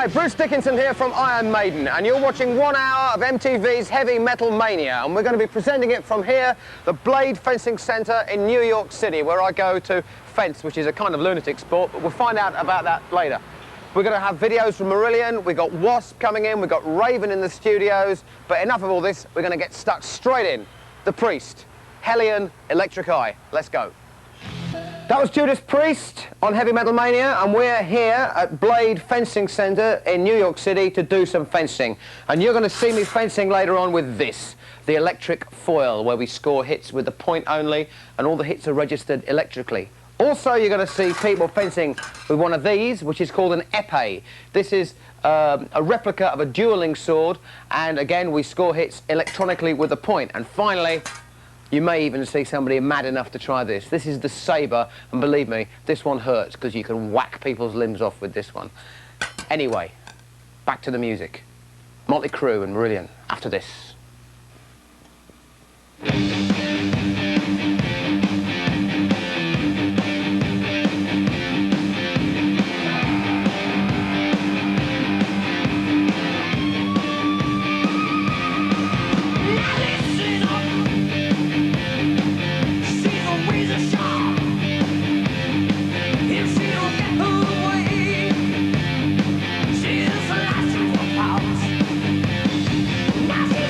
Hi, Bruce Dickinson here from Iron Maiden, and you're watching 1 hour of MTV's Heavy Metal Mania, and we're going to be presenting it from here, the Blade Fencing Centre in New York City, where I go to fence, which is a kind of lunatic sport, but we'll find out about that later. We're going to have videos from Marillion, we've got Wasp coming in, we've got Raven in the studios, but enough of all this, we're going to get stuck straight in. The Priest, Hellion, Electric Eye. Let's go. That was Judas Priest on Heavy Metal Mania, and we're here at Blade Fencing Centre in New York City to do some fencing. And you're going to see me fencing later on with this, the electric foil, where we score hits with the point only, and all the hits are registered electrically. Also, you're going to see people fencing with one of these, which is called an épée. This is a replica of a dueling sword, and again, we score hits electronically with the point. And finally, you may even see somebody mad enough to try this. This is the sabre, and believe me, this one hurts because you can whack people's limbs off with this one. Anyway, back to the music. Motley Crue and Marillion after this. She's the last of her powers. Now she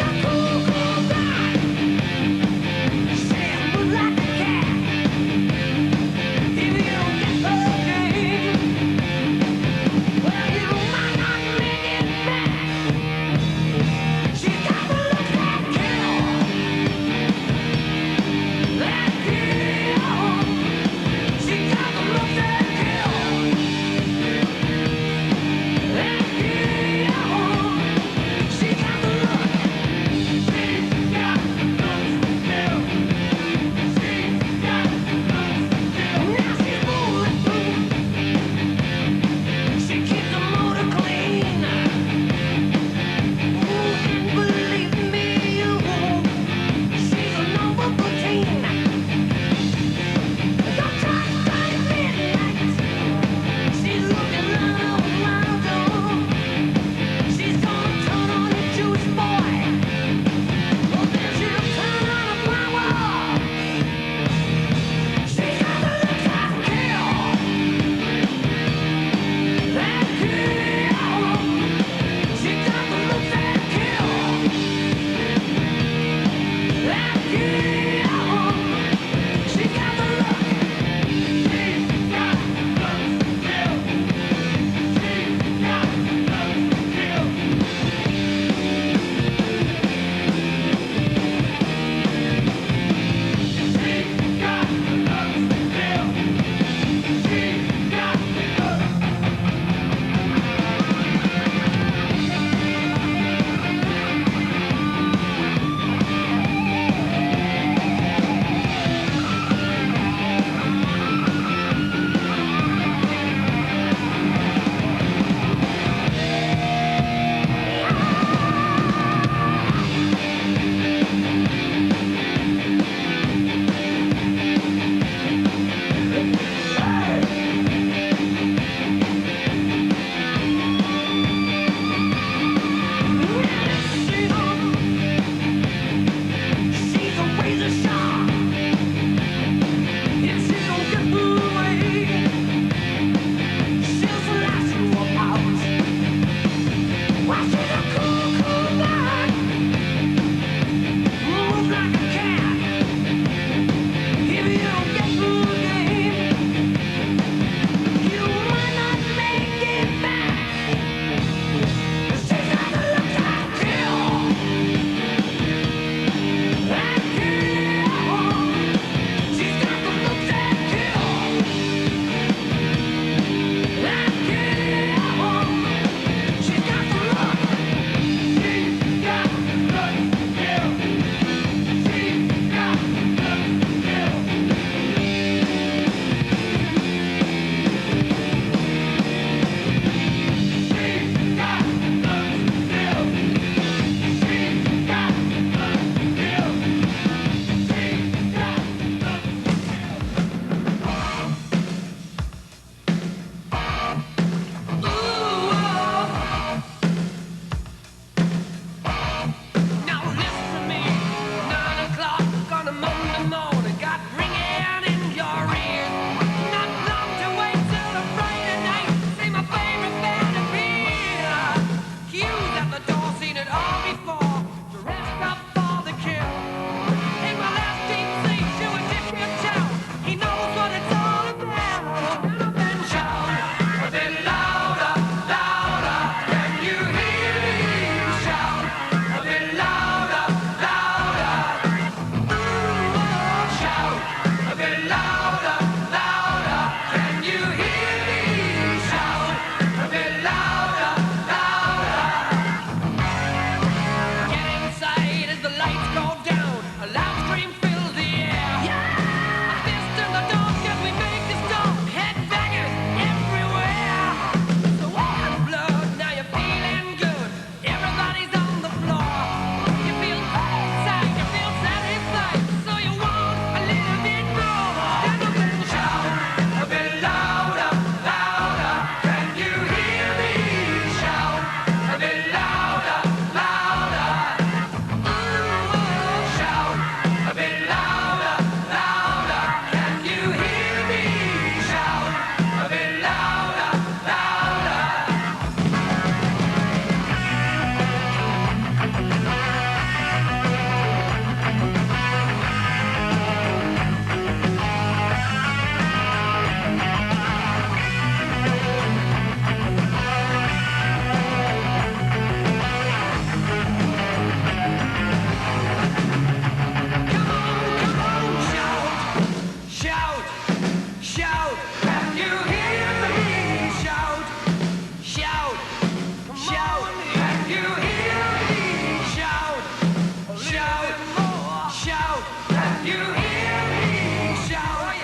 you hear me shout?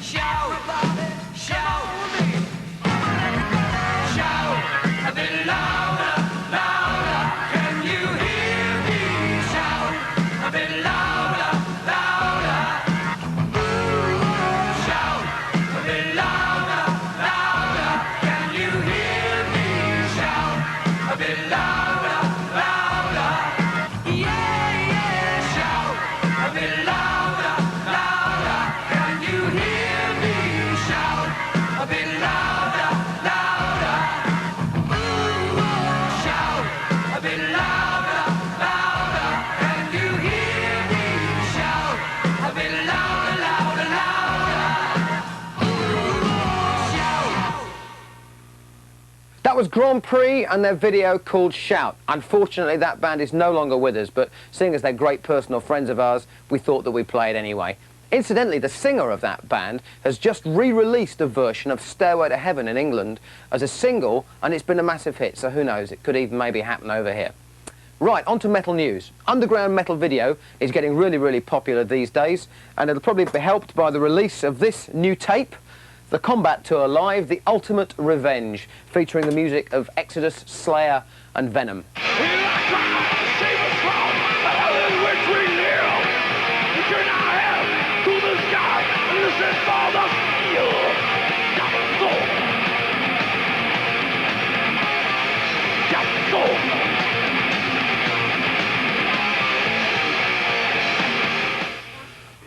Shout, shout, shout a bit louder, louder. Can you hear me shout a bit louder, louder? Shout a bit louder, louder. Can you hear me shout a bit louder, louder? Yeah, yeah, shout a bit louder, louder. Can you hear me shout a bit louder, louder? Shout a bit louder, louder. Can you hear me shout a bit louder, louder, louder? Shout. That was Grand Prix and their video called Shout. Unfortunately, that band is no longer with us, but seeing as they're great personal friends of ours, we thought that we'd play it anyway. Incidentally, the singer of that band has just re-released a version of Stairway to Heaven in England as a single, and it's been a massive hit, so who knows, it could even maybe happen over here. Right, on to metal news. Underground metal video is getting really, really popular these days, and it'll probably be helped by the release of this new tape, the Combat Tour Live, The Ultimate Revenge, featuring the music of Exodus, Slayer and Venom.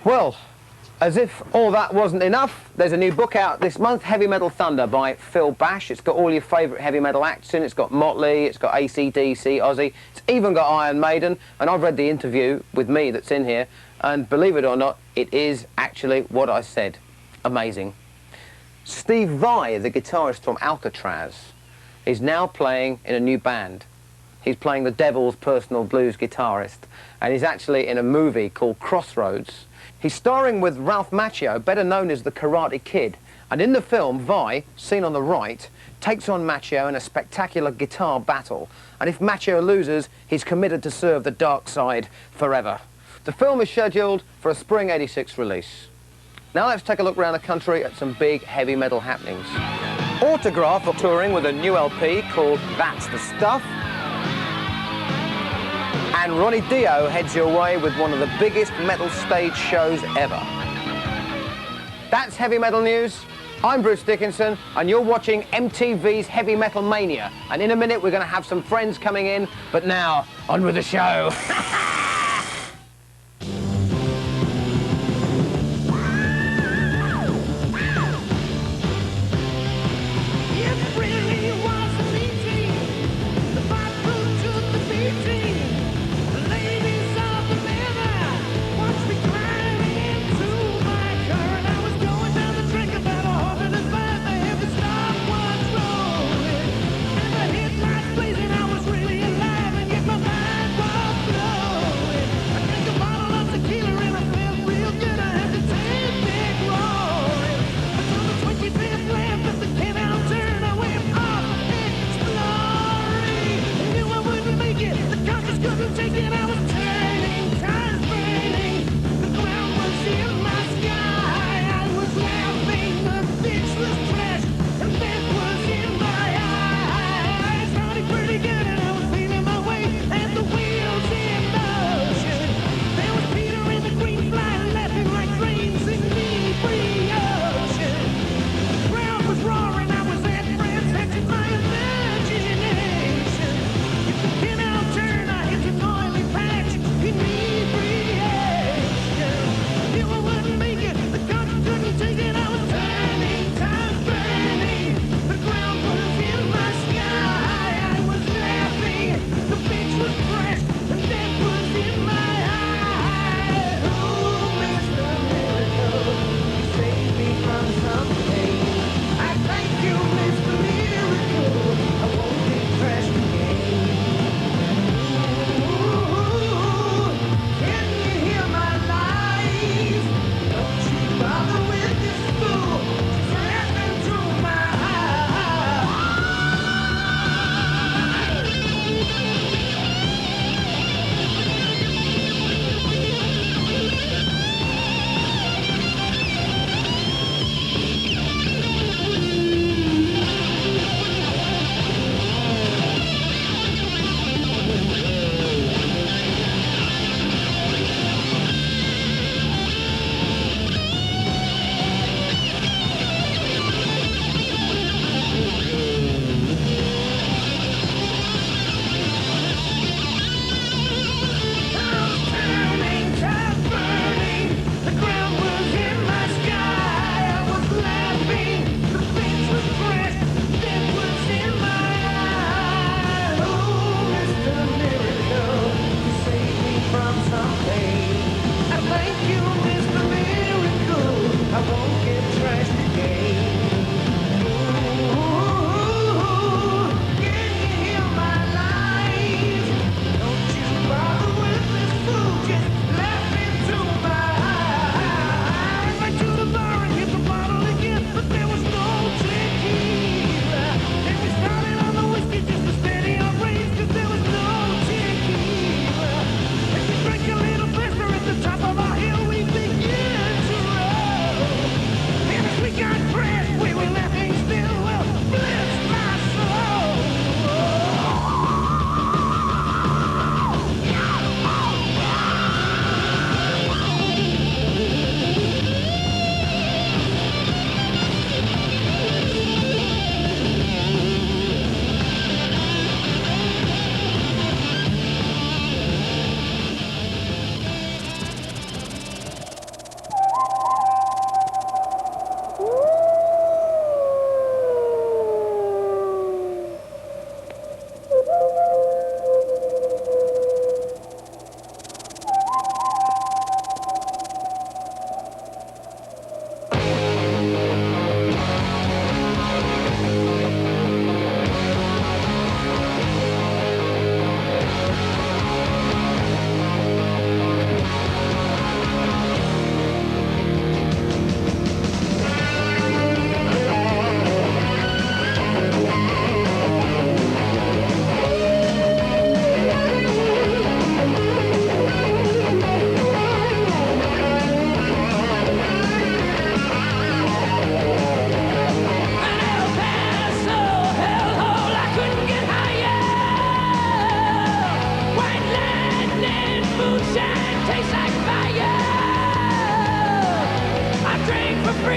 Well, as if all that wasn't enough, there's a new book out this month, Heavy Metal Thunder by Phil Bash. It's got all your favourite heavy metal acts in. It's got Motley, it's got AC/DC, Ozzy, it's even got Iron Maiden, and I've read the interview with me that's in here, and believe it or not, it is actually what I said. Amazing. Steve Vai, the guitarist from Alcatraz, is now playing in a new band. He's playing the Devil's personal blues guitarist, and he's actually in a movie called Crossroads. He's starring with Ralph Macchio, better known as the Karate Kid, and in the film, Vai, seen on the right, takes on Macchio in a spectacular guitar battle, and if Macchio loses, he's committed to serve the dark side forever. The film is scheduled for a spring '86 release. Now let's take a look around the country at some big heavy metal happenings. Autograph are touring with a new LP called That's the Stuff. And Ronnie Dio heads your way with one of the biggest metal stage shows ever. That's Heavy Metal News. I'm Bruce Dickinson, and you're watching MTV's Heavy Metal Mania. And in a minute, we're going to have some friends coming in, but now, on with the show.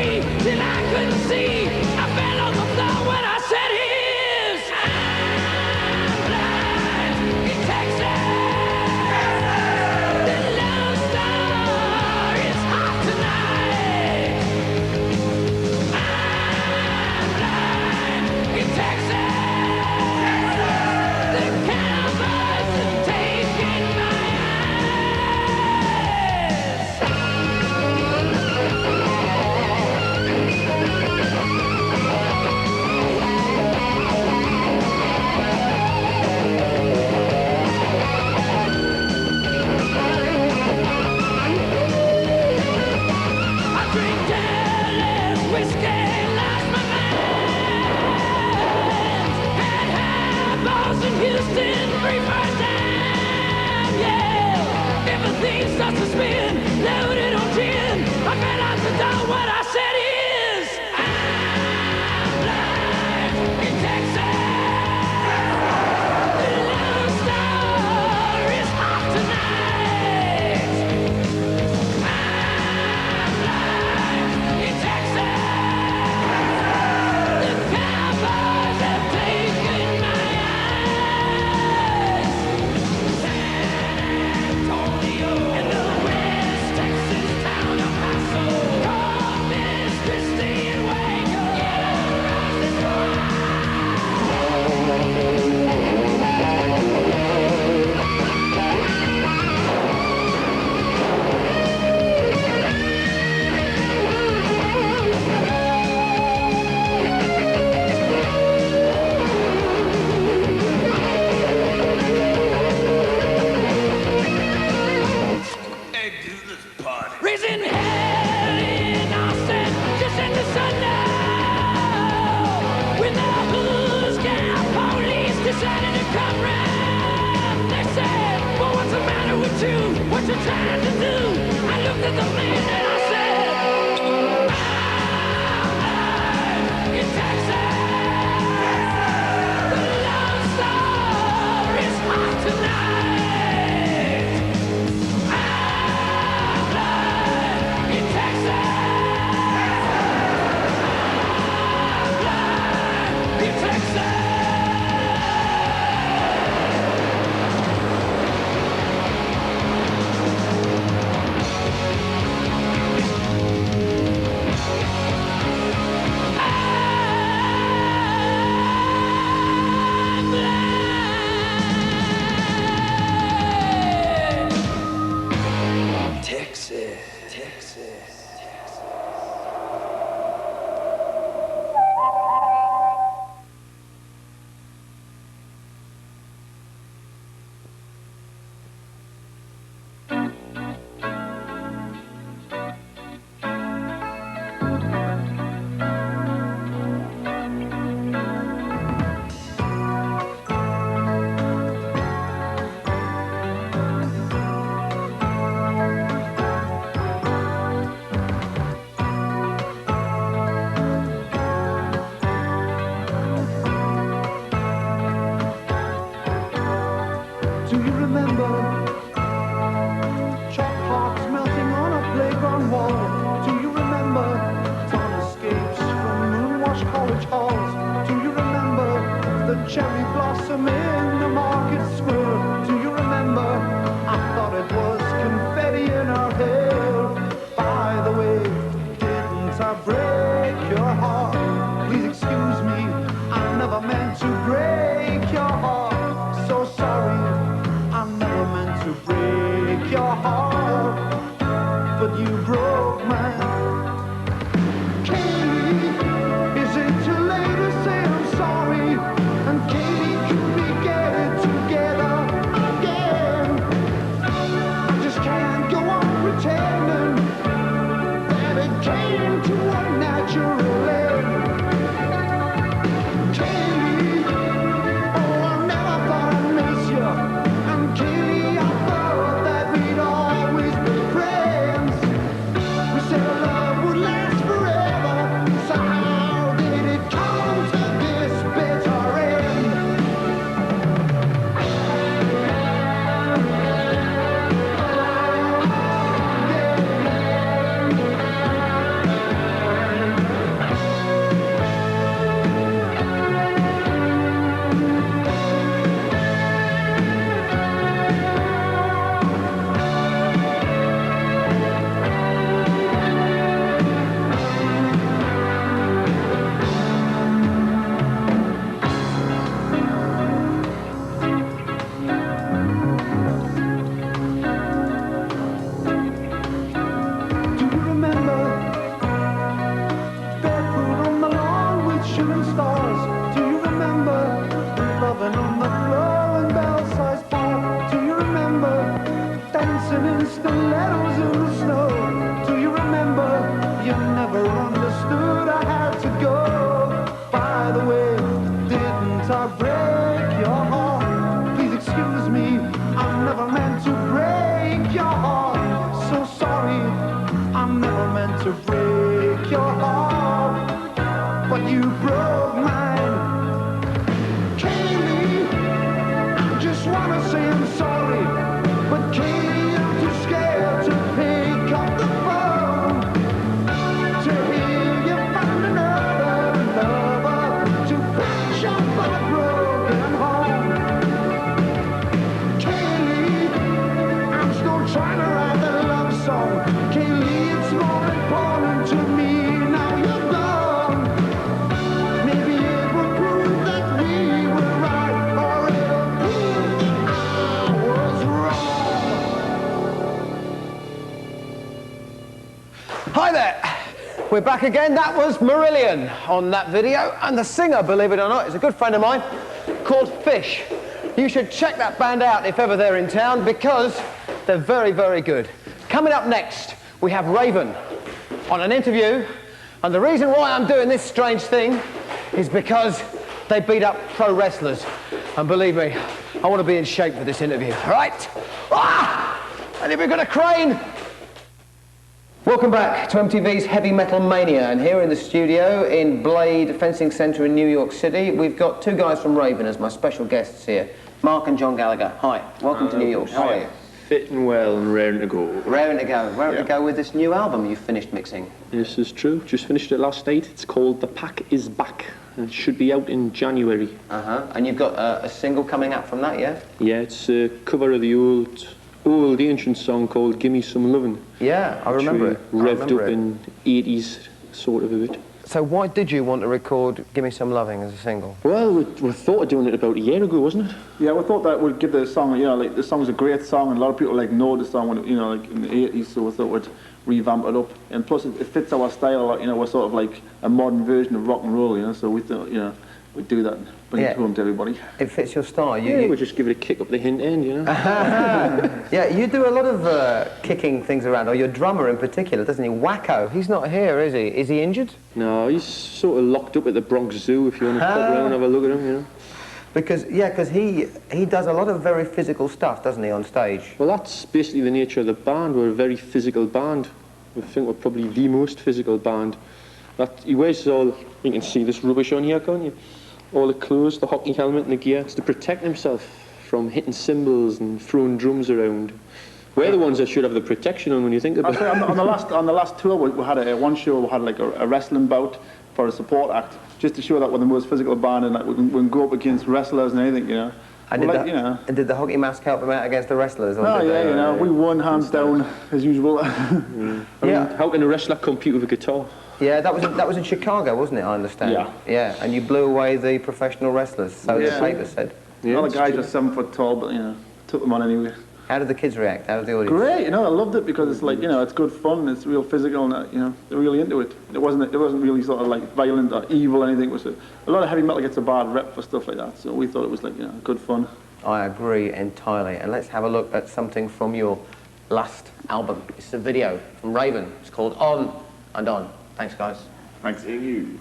free till I couldn't see. I fell on the floor when I said his. I'm blind in Texas. The Lone Star is hot tonight. I'm blind in Texas. The cowboys have taken my Houston, free for a dime, yeah. Everything starts to spin, loaded on gin. I fell out the door, what I said is, I'm blind in Texas. The Lone Star is hot tonight. I'm blind in Texas. The cowboys have taken my raising hell in Austin, just in the sun now. When the Blues Scout police decided to come round, they said, well, what's the matter with you? What you trying to do? I looked at the man and I said, I'm in Texas. The Lone Star is hot tonight. Do you remember chalk hearts melting on a playground wall? Do you remember torn escapes from moon-washed college halls? Do you remember the cherry blossom in the market square? Do you remember? I thought it was confetti in our hair. By the way, didn't I break your heart? Please excuse me, I never meant to break your heart. So sorry, I never meant to break your heart, but you broke mine. Katie, is it too late to say I'm sorry? And Katie could be to break your heart, but you broke mine. Kaylee, I just wanna say I'm sorry, but Kaylee, I'm too scared to pick up the phone to hear you found another lover to patch up a broken home. Kaylee, I'm still trying to write the love song. Kaylee, it's more important to me now you're gone. Maybe it will prove that we were right, or it'll prove that I was wrong. Hi there. We're back again. That was Marillion on that video, and the singer, believe it or not, is a good friend of mine called Fish. You should check that band out if ever they're in town, because they're very, very good. Coming up next, we have Raven on an interview, and the reason why I'm doing this strange thing is because they beat up pro wrestlers, and believe me, I want to be in shape for this interview. All right? And if we've got a crane. Welcome back to MTV's Heavy Metal Mania, and here in the studio in Blade Fencing Centre in New York City, we've got two guys from Raven as my special guests here, Mark and John Gallagher. Hi, welcome to New York. How are you? Fitting well and raring to go. Raring to go. Raring to go with this new album you've finished mixing. This is true. Just finished it last night. It's called The Pack Is Back, and it should be out in January. And you've got a single coming out from that, yeah? Yeah, it's a cover of the old ancient song called Gimme Some Lovin'. Yeah, I remember it. Revved up in 80s sort of a bit. So why did you want to record Gimme Some Loving as a single? Well, we thought of doing it about a year ago, wasn't it? Yeah, we thought that would give the song, you know, like the song's a great song, and a lot of people like know the song, when, you know, like in the 80s, so we thought we'd revamp it up. And plus it fits our style a lot, you know, we're sort of like a modern version of rock and roll, you know, so we thought, you know, we'd do that and bring it home to everybody. It fits your style. We just give it a kick up the hint end, you know. Yeah, you do a lot of kicking things around, or your drummer in particular, doesn't he? Wacko, he's not here, is he? Is he injured? No, he's sort of locked up at the Bronx Zoo, if you want to pop around and have a look at him, you know. Because he does a lot of very physical stuff, doesn't he, on stage? Well, that's basically the nature of the band. We're a very physical band. I think we're probably the most physical band. He wears all, you can see this rubbish on here, can't you? All the clothes, the hockey helmet and the gear. It's to protect himself from hitting cymbals and throwing drums around. We're the ones that should have the protection on when you think about it. On the last tour, we had one show, we had like a wrestling bout for a support act, just to show that we're the most physical band, and like we can go up against wrestlers and anything, you know. And did the hockey mask help him out against the wrestlers? Oh yeah, you know, we won hands down as usual. How can a wrestler compete with a guitar? Yeah, that was in Chicago, wasn't it? I understand. Yeah. Yeah, and you blew away the professional wrestlers. So the paper said. Yeah, all the guys are 7 foot tall, but you know, took them on anyway. How did the kids react? How did the audience? Great, you know, I loved it because it's like, you know, it's good fun, it's real physical, and you know, they're really into it. It wasn't really sort of like violent or evil or anything. It was a lot of heavy metal gets a bad rep for stuff like that, so we thought it was like, you know, good fun. I agree entirely. And let's have a look at something from your last album. It's a video from Raven. It's called On and On. Thanks, guys. Thanks. Thank you.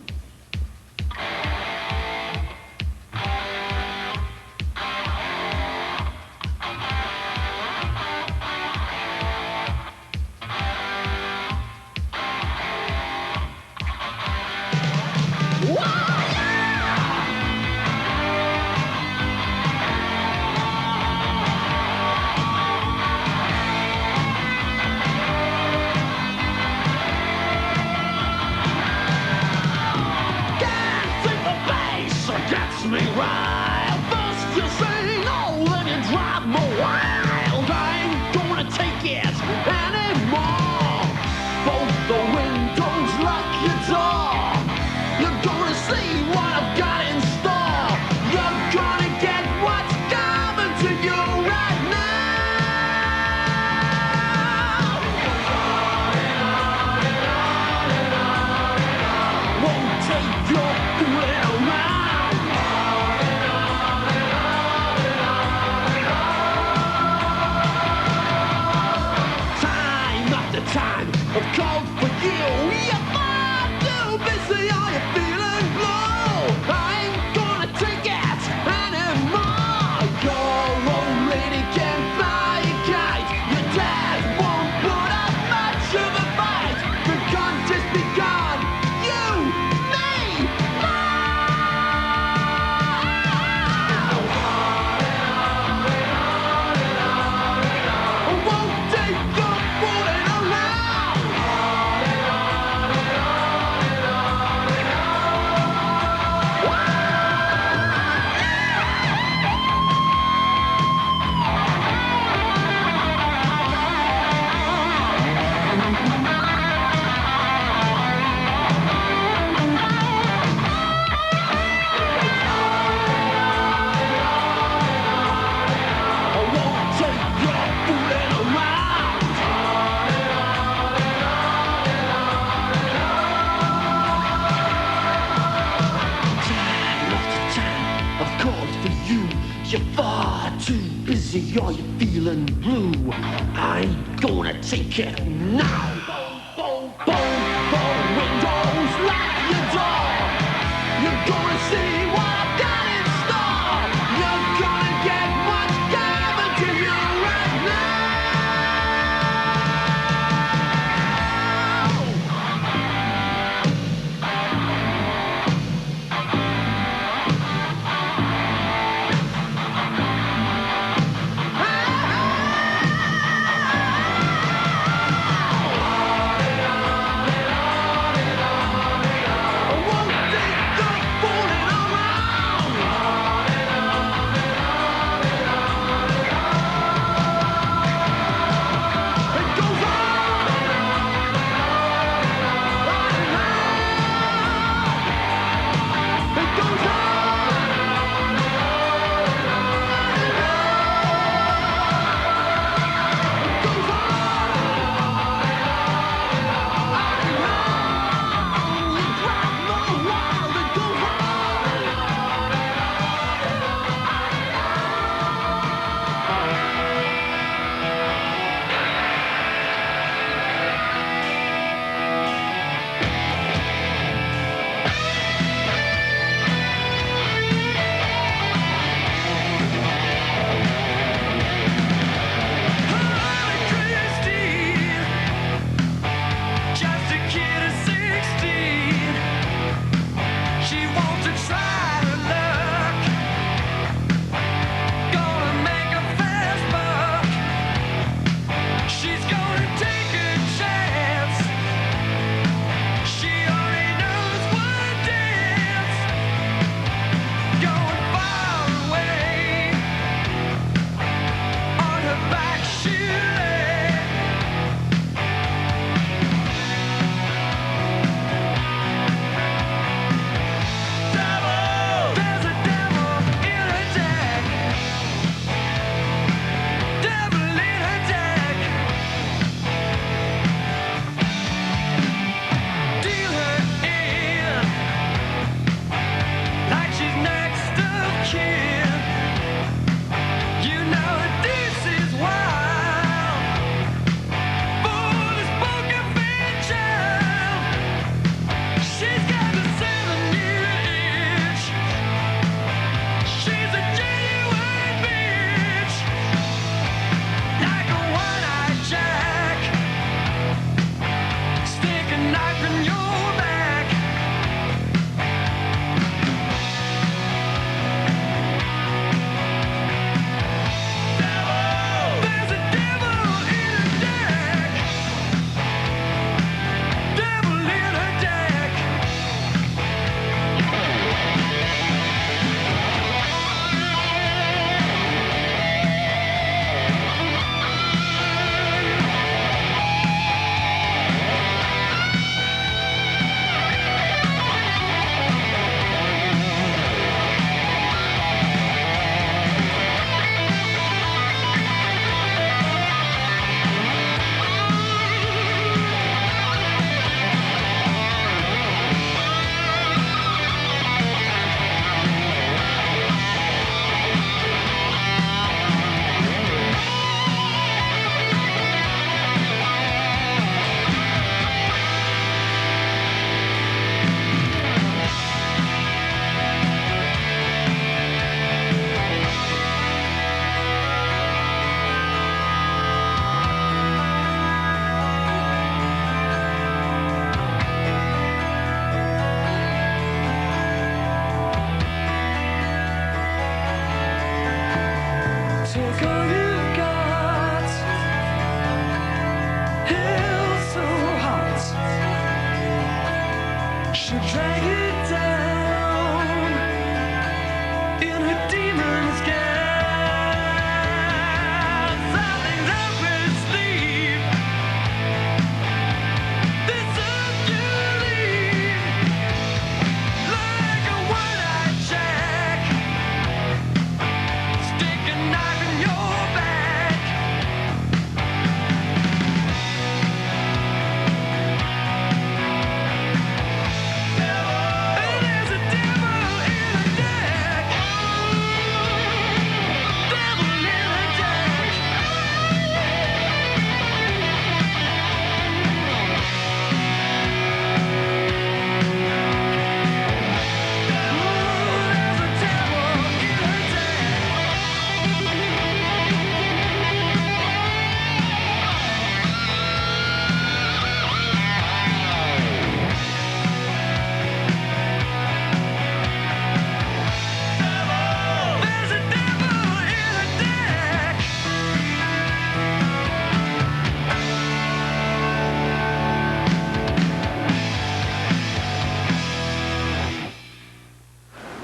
are you feeling blue? I'm gonna take it now. Boom, boom, boom, boom, windows, lock your door. You're gonna see what I've got in store. You're gonna get what's given to you right now.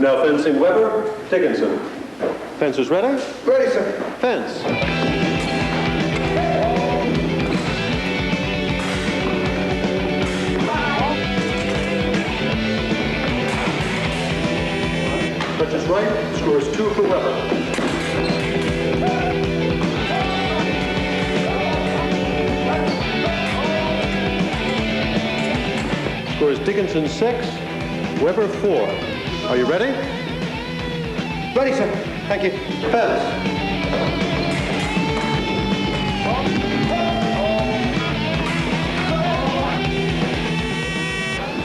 now fencing Weber, Dickinson. Fencers ready? Ready, sir. Fence. Touches right, scores 2 for Weber. Scores Dickinson 6, Weber 4. Are you ready? Ready, sir. Thank you. Fence.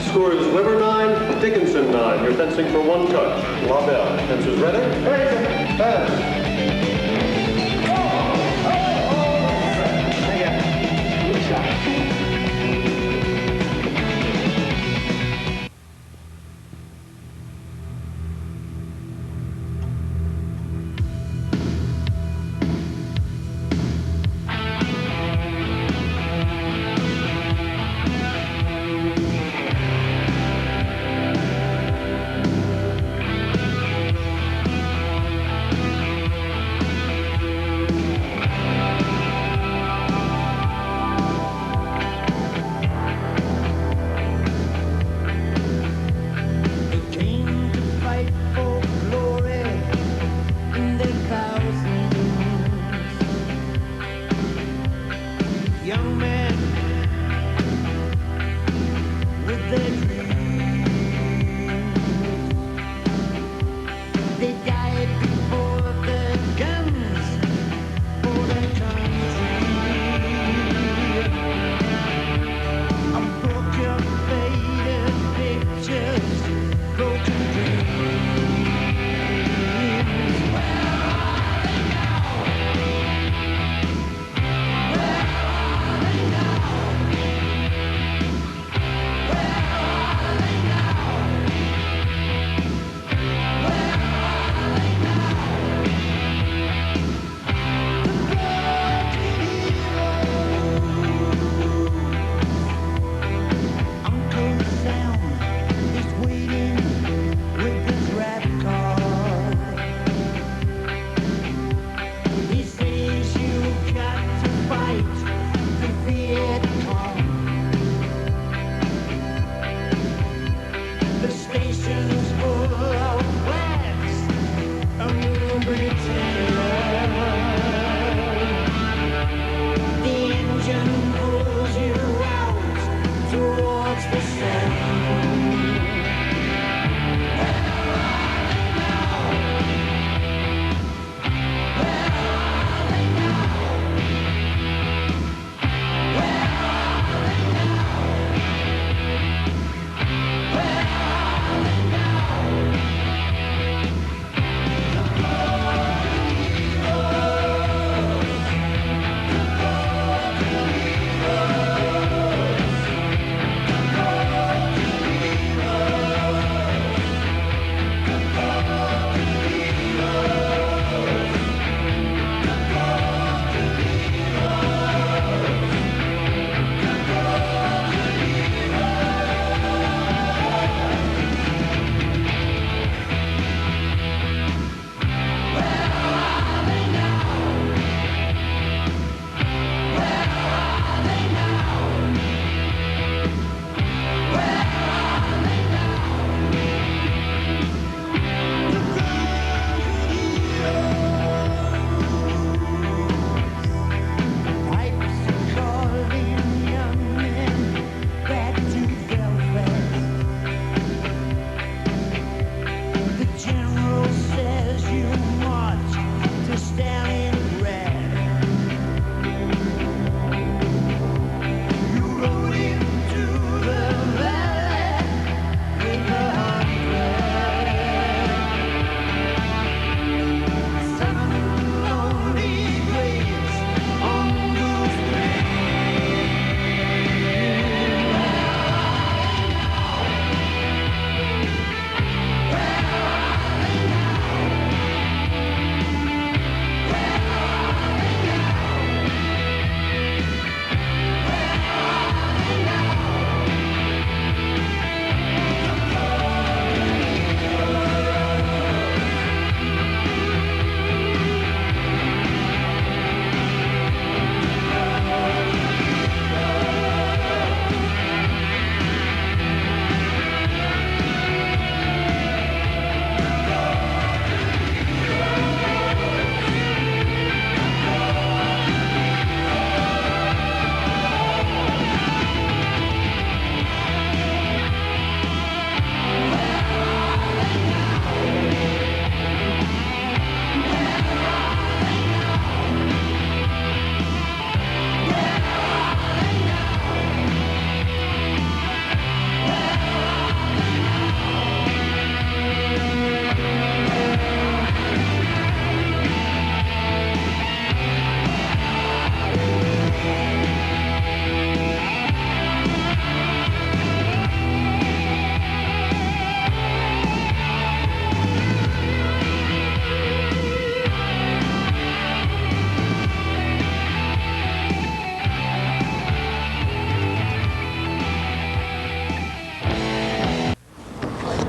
Score is Weber 9, Dickinson 9. You're fencing for 1 touch. La Belle. Fencers ready? Ready, sir. Fence. Thank you. Good shot.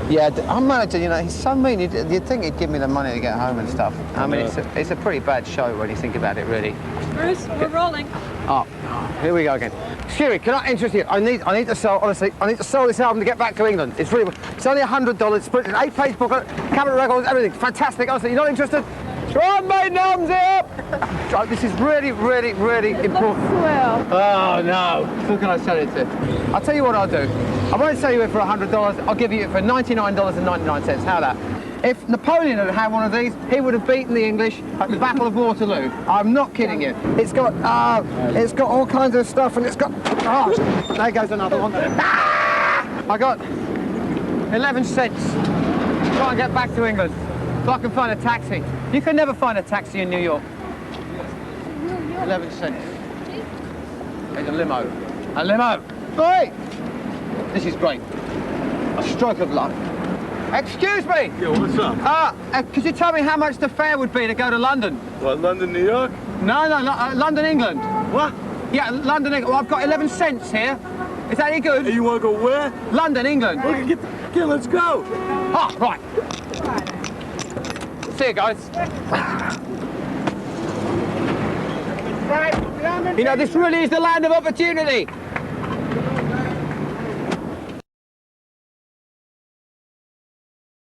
Yeah, our manager, you know, he's so mean. You'd think he'd give me the money to get home and stuff. I mean, it's a pretty bad show when you think about it, really. Bruce, we're rolling. Oh, here we go again. Excuse me, can I interest you? I need to sell, honestly, I need to sell this album to get back to England. It's really, it's only $100, it's an 8-page booklet, Cabinet Records, everything. Fantastic, honestly, you're not interested? Right, Maiden album's here! This is really, really, really important. Swell. Oh, no. Who can I sell it to? I'll tell you what I'll do. I won't sell you it for $100, I'll give you it for $99.99. How that? If Napoleon had had one of these, he would have beaten the English at the Battle of Waterloo. I'm not kidding you. It's got all kinds of stuff, and it's got, there goes another one. I got 11 cents. Try and get back to England. So I can find a taxi. You can never find a taxi in New York. 11 cents. There's a limo. A limo. Hey! This is great. A stroke of luck. Excuse me! Yeah, what's up? Could you tell me how much the fare would be to go to London? What, London, New York? No, London, England. What? Yeah, London, England. Well, I've got 11 cents here. Is that any good? Hey, you want to go where? London, England. Okay, let's go. Oh, right. See you guys. You know, this really is the land of opportunity.